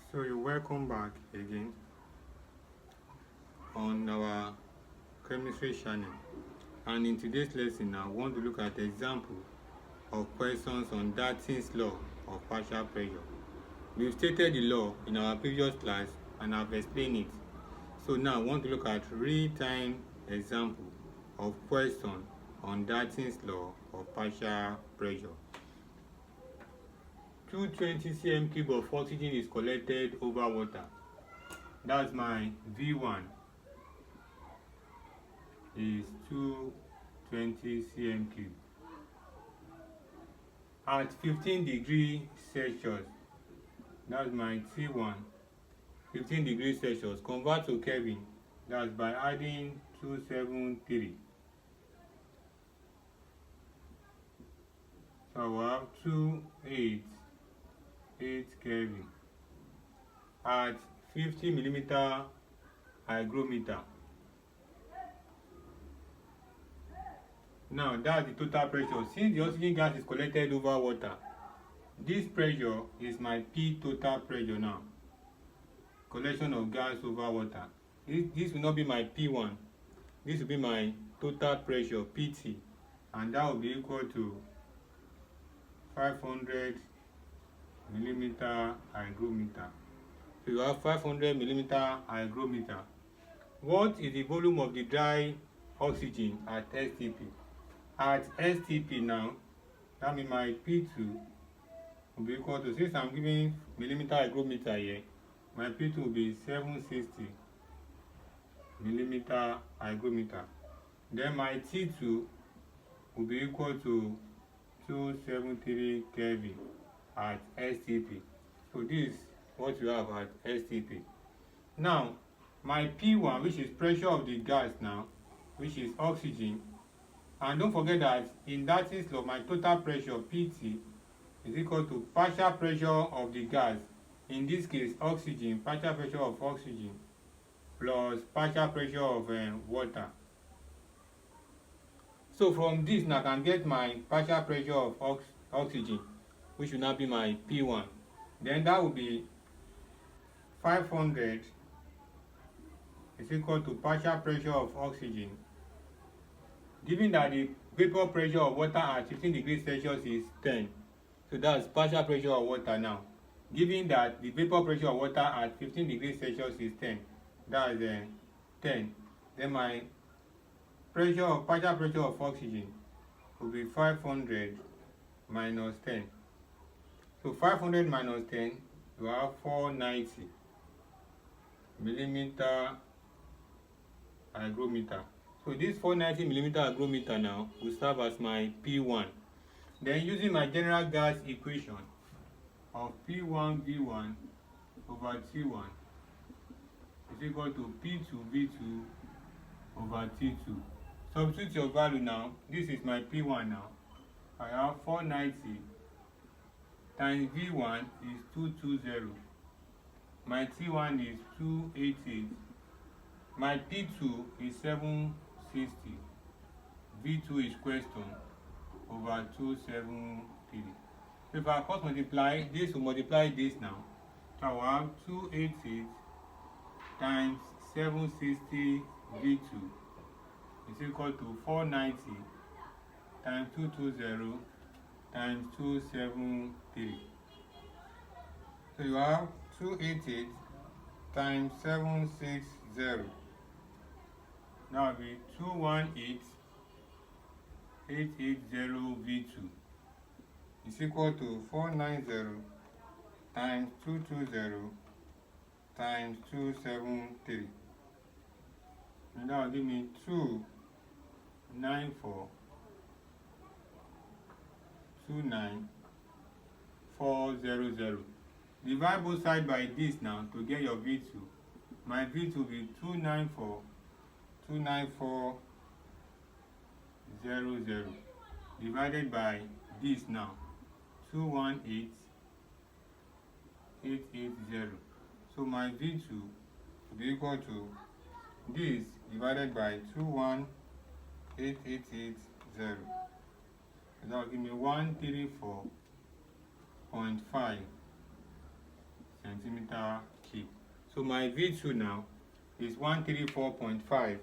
So you're welcome back again on our chemistry channel, and in today's lesson I want to look at example of questions on Dalton's law of partial pressure. We've stated the law in our previous class and I've explained it. So now I want to look at real-time example of question on Dalton's law of partial pressure. 220 cm cube of oxygen is collected over water. That's my V1 is 220 cm cube at 15 degrees Celsius. That's my T1, 15 degrees Celsius. Convert to Kelvin. That's by adding 273. So we have 288 Kelvin at 50 millimeter hygrometer. Now that's the total pressure. Since the oxygen gas is collected over water, this pressure is my P total pressure now. Collection of gas over water. This will not be my P1. This will be my total pressure, PT. And that will be equal to 500 millimeter hygrometer. So you have 500 millimeter hygrometer. What is the volume of the dry oxygen at STP? At STP now, that means my P2 will be equal to, since I'm giving millimeter hygrometer here, my P2 will be 760 millimeter hygrometer. Then my T2 will be equal to 273 Kelvin at STP. So this is what you have at STP. Now, my P1, which is pressure of the gas now, which is oxygen, and don't forget that in Dalton's law, my total pressure PT is equal to partial pressure of the gas, in this case oxygen, partial pressure of oxygen plus partial pressure of water. So from this now I can get my partial pressure of oxygen, which will now be my P1. Then that will be 500 is equal to partial pressure of oxygen. Given that the vapor pressure of water at 15 degrees Celsius is 10, so that's partial pressure of water now. Given that the vapor pressure of water at 15 degrees Celsius is 10, that's 10. Then my partial pressure of oxygen will be 500 minus 10. So 500 minus 10, you have 490 millimeter hygrometer. So this 490 millimeter hygrometer now will serve as my P1. Then using my general gas equation of P1 V1 over T1 is equal to P2 V2 over T2. Substitute your value now. This is my P1 now. I have 490 times V1 is 220. My T1 is 288. My P2 is 760. V2 is question over 273. So if I cross multiply, this will multiply this now. So I will have 288 times 760 V2 is equal to 490 times 220 times 273. So you have 288 times 760. Now will be 218880 V2 is equal to 490 times 220 times 273. And that will give me 294,29400. Divide both sides by this now to get your V2. My V2 will be 294,294,00 divided by this now, 218,880. So my V2 will be equal to this divided by 218,880. That will give me 134.5 centimeter cube. So my V2 now is 134.5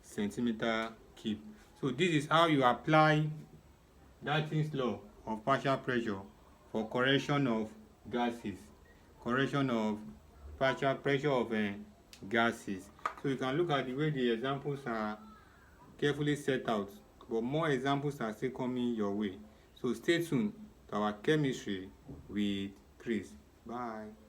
centimeter cube. So this is how you apply Dalton's law of partial pressure for correction of gases, correction of partial pressure of gases. So you can look at the way the examples are carefully set out, but more examples are still coming your way. So stay tuned to our chemistry with Chris. Bye.